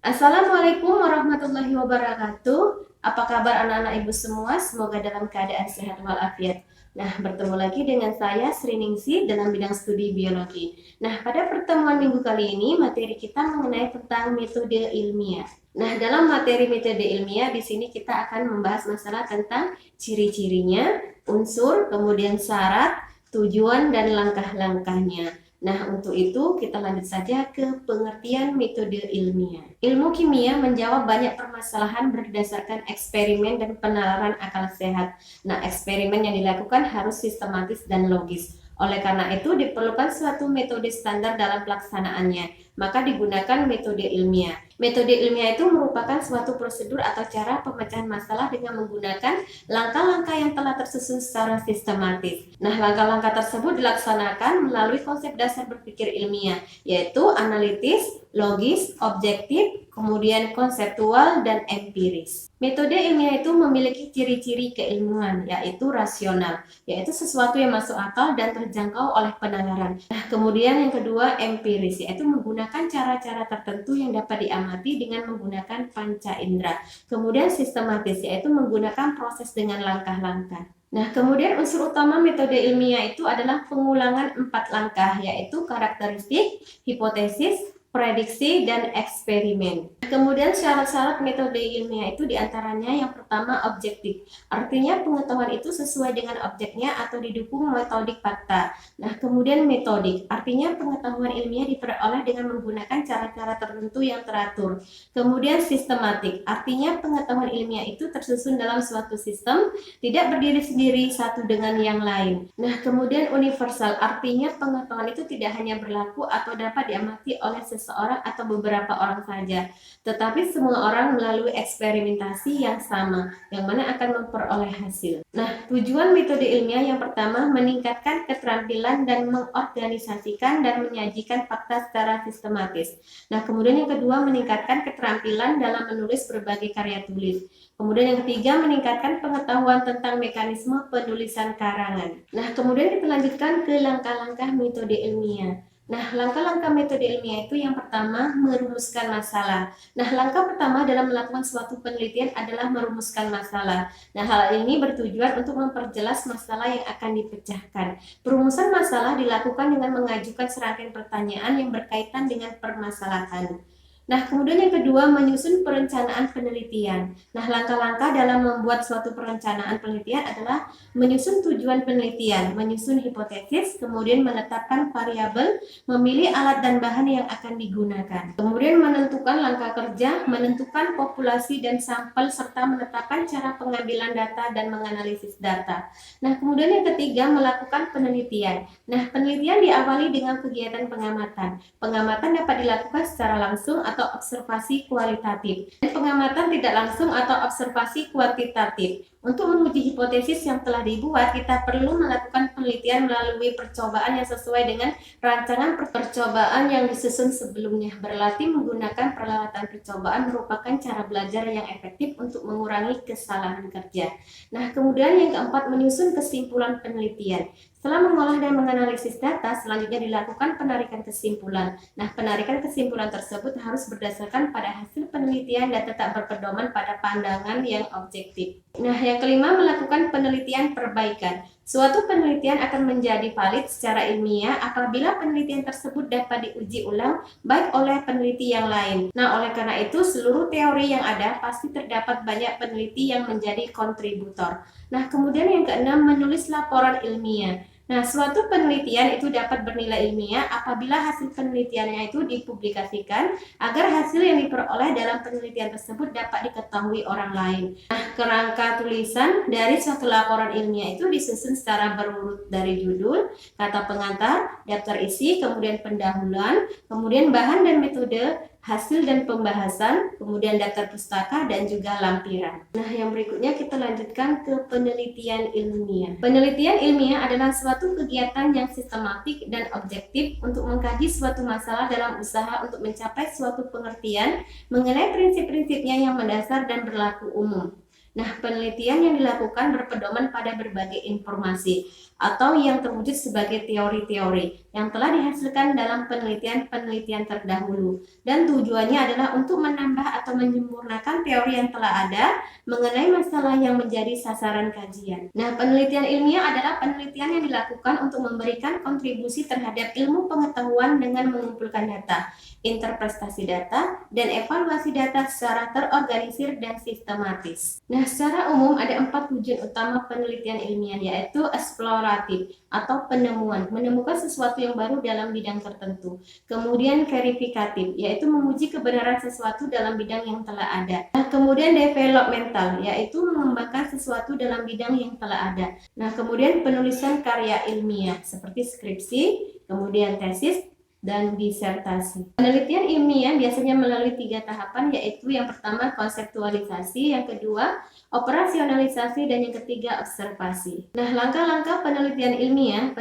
Assalamualaikum warahmatullahi wabarakatuh. Apa kabar anak-anak ibu semua? Semoga dalam keadaan sehat walafiat. Nah, bertemu lagi dengan saya Sri Ningsih dalam bidang studi biologi. Nah, pada pertemuan minggu kali ini materi kita mengenai tentang metode ilmiah. Nah, dalam materi metode ilmiah di sini kita akan membahas masalah tentang ciri-cirinya, unsur, kemudian syarat, tujuan dan langkah-langkahnya. Nah, untuk itu kita lanjut saja ke pengertian metode ilmiah. Ilmu kimia menjawab banyak permasalahan berdasarkan eksperimen dan penalaran akal sehat. Nah, eksperimen yang dilakukan harus sistematis dan logis. Oleh karena itu, diperlukan suatu metode standar dalam pelaksanaannya, maka digunakan metode ilmiah. Metode ilmiah itu merupakan suatu prosedur atau cara pemecahan masalah dengan menggunakan langkah-langkah yang telah tersusun secara sistematis. Nah, langkah-langkah tersebut dilaksanakan melalui konsep dasar berpikir ilmiah, yaitu analitis, logis, objektif, kemudian konseptual, dan empiris. Metode ilmiah itu memiliki ciri-ciri keilmuan, yaitu rasional, yaitu sesuatu yang masuk akal dan terjangkau oleh penalaran. Nah, kemudian yang kedua, empiris, yaitu menggunakan cara-cara tertentu yang dapat diamati dengan menggunakan panca indera. Kemudian sistematis, yaitu menggunakan proses dengan langkah-langkah. Nah, kemudian unsur utama metode ilmiah itu adalah pengulangan 4 langkah, yaitu karakteristik, hipotesis, prediksi, dan eksperimen. Kemudian syarat-syarat metode ilmiah itu diantaranya yang pertama objektif. Artinya pengetahuan itu sesuai dengan objeknya atau didukung metodik fakta. Nah, kemudian metodik. Artinya pengetahuan ilmiah diperoleh dengan menggunakan cara-cara tertentu yang teratur. Kemudian sistematik. Artinya pengetahuan ilmiah itu tersusun dalam suatu sistem, tidak berdiri sendiri satu dengan yang lain. Nah, kemudian universal. Artinya pengetahuan itu tidak hanya berlaku atau dapat diamati oleh seseorang atau beberapa orang saja, tetapi semua orang melalui eksperimentasi yang sama, yang mana akan memperoleh hasil. Nah, tujuan metode ilmiah yang pertama meningkatkan keterampilan dan mengorganisasikan dan menyajikan fakta secara sistematis. Nah, kemudian yang kedua meningkatkan keterampilan dalam menulis berbagai karya tulis. Kemudian yang ketiga meningkatkan pengetahuan tentang mekanisme penulisan karangan. Nah, kemudian kita lanjutkan ke langkah-langkah metode ilmiah. Nah, langkah-langkah metode ilmiah itu yang pertama, merumuskan masalah. Nah, langkah pertama dalam melakukan suatu penelitian adalah merumuskan masalah. Nah, hal ini bertujuan untuk memperjelas masalah yang akan dipecahkan. Perumusan masalah dilakukan dengan mengajukan serangkaian pertanyaan yang berkaitan dengan permasalahan. Nah, kemudian yang kedua, menyusun perencanaan penelitian. Nah, langkah-langkah dalam membuat suatu perencanaan penelitian adalah menyusun tujuan penelitian, menyusun hipotesis, kemudian menetapkan variabel, memilih alat dan bahan yang akan digunakan. Kemudian menentukan langkah kerja, menentukan populasi dan sampel, serta menetapkan cara pengambilan data dan menganalisis data. Nah, kemudian yang ketiga, melakukan penelitian. Nah, penelitian diawali dengan kegiatan pengamatan. Pengamatan dapat dilakukan secara langsung atau observasi kualitatif, dan pengamatan tidak langsung atau observasi kuantitatif. Untuk menguji hipotesis yang telah dibuat, kita perlu melakukan penelitian melalui percobaan yang sesuai dengan rancangan percobaan yang disusun sebelumnya. Berlatih menggunakan peralatan percobaan merupakan cara belajar yang efektif untuk mengurangi kesalahan kerja. Nah, kemudian yang keempat, menyusun kesimpulan penelitian. Setelah mengolah dan menganalisis data, selanjutnya dilakukan penarikan kesimpulan. Nah, penarikan kesimpulan tersebut harus berdasarkan pada hasil penelitian dan tetap berpedoman pada pandangan yang objektif. Nah, yang kelima, melakukan penelitian perbaikan. Suatu penelitian akan menjadi valid secara ilmiah apabila penelitian tersebut dapat diuji ulang baik oleh peneliti yang lain. Nah, oleh karena itu, seluruh teori yang ada pasti terdapat banyak peneliti yang menjadi kontributor. Nah, kemudian yang keenam, menulis laporan ilmiah. Nah, suatu penelitian itu dapat bernilai ilmiah apabila hasil penelitiannya itu dipublikasikan agar hasil yang diperoleh dalam penelitian tersebut dapat diketahui orang lain. Nah, kerangka tulisan dari suatu laporan ilmiah itu disusun secara berurut dari judul, kata pengantar, daftar isi, kemudian pendahuluan, kemudian bahan dan metode, hasil dan pembahasan, kemudian daftar pustaka, dan juga lampiran. Nah, yang berikutnya kita lanjutkan ke penelitian ilmiah. Penelitian ilmiah adalah suatu kegiatan yang sistematik dan objektif untuk mengkaji suatu masalah dalam usaha untuk mencapai suatu pengertian mengenai prinsip-prinsipnya yang mendasar dan berlaku umum. Nah, penelitian yang dilakukan berpedoman pada berbagai informasi atau yang terwujud sebagai teori-teori yang telah dihasilkan dalam penelitian-penelitian terdahulu, dan tujuannya adalah untuk menambah atau menyempurnakan teori yang telah ada mengenai masalah yang menjadi sasaran kajian. Nah, penelitian ilmiah adalah penelitian yang dilakukan untuk memberikan kontribusi terhadap ilmu pengetahuan dengan mengumpulkan data, interpretasi data, dan evaluasi data secara terorganisir dan sistematis. Nah, secara umum ada 4 tujuan utama penelitian ilmiah, yaitu eksploratif atau penemuan, menemukan sesuatu yang baru dalam bidang tertentu. Kemudian verifikatif, yaitu menguji kebenaran sesuatu dalam bidang yang telah ada. Nah, kemudian developmental, yaitu mengembangkan sesuatu dalam bidang yang telah ada. Nah, kemudian penulisan karya ilmiah seperti skripsi, kemudian tesis, dan disertasi. Penelitian ilmiah biasanya melalui 3 tahapan, yaitu yang pertama konseptualisasi, yang kedua operasionalisasi, dan yang ketiga observasi. Nah, langkah-langkah penelitian ilmiah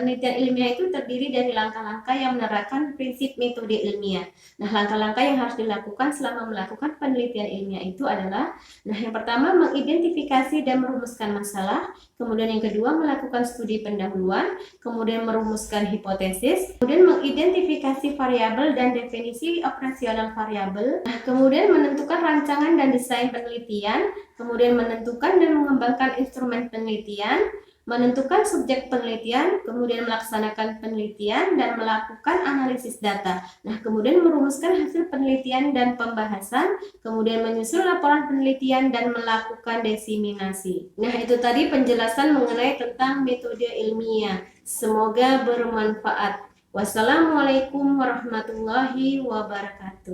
itu terdiri dari langkah-langkah yang menerapkan prinsip metode ilmiah. Nah, langkah-langkah yang harus dilakukan selama melakukan penelitian ilmiah itu adalah, nah, yang pertama mengidentifikasi dan merumuskan masalah, kemudian yang kedua melakukan studi pendahuluan, kemudian merumuskan hipotesis, kemudian mengidentifikasi variabel dan definisi operasional variabel, nah, kemudian menentukan rancangan dan desain penelitian, kemudian menentukan dan mengembangkan instrumen penelitian, menentukan subjek penelitian, kemudian melaksanakan penelitian dan melakukan analisis data. Nah, kemudian merumuskan hasil penelitian dan pembahasan, kemudian menyusun laporan penelitian dan melakukan diseminasi. Nah, itu tadi penjelasan mengenai tentang metode ilmiah. Semoga bermanfaat. Wassalamualaikum warahmatullahi wabarakatuh.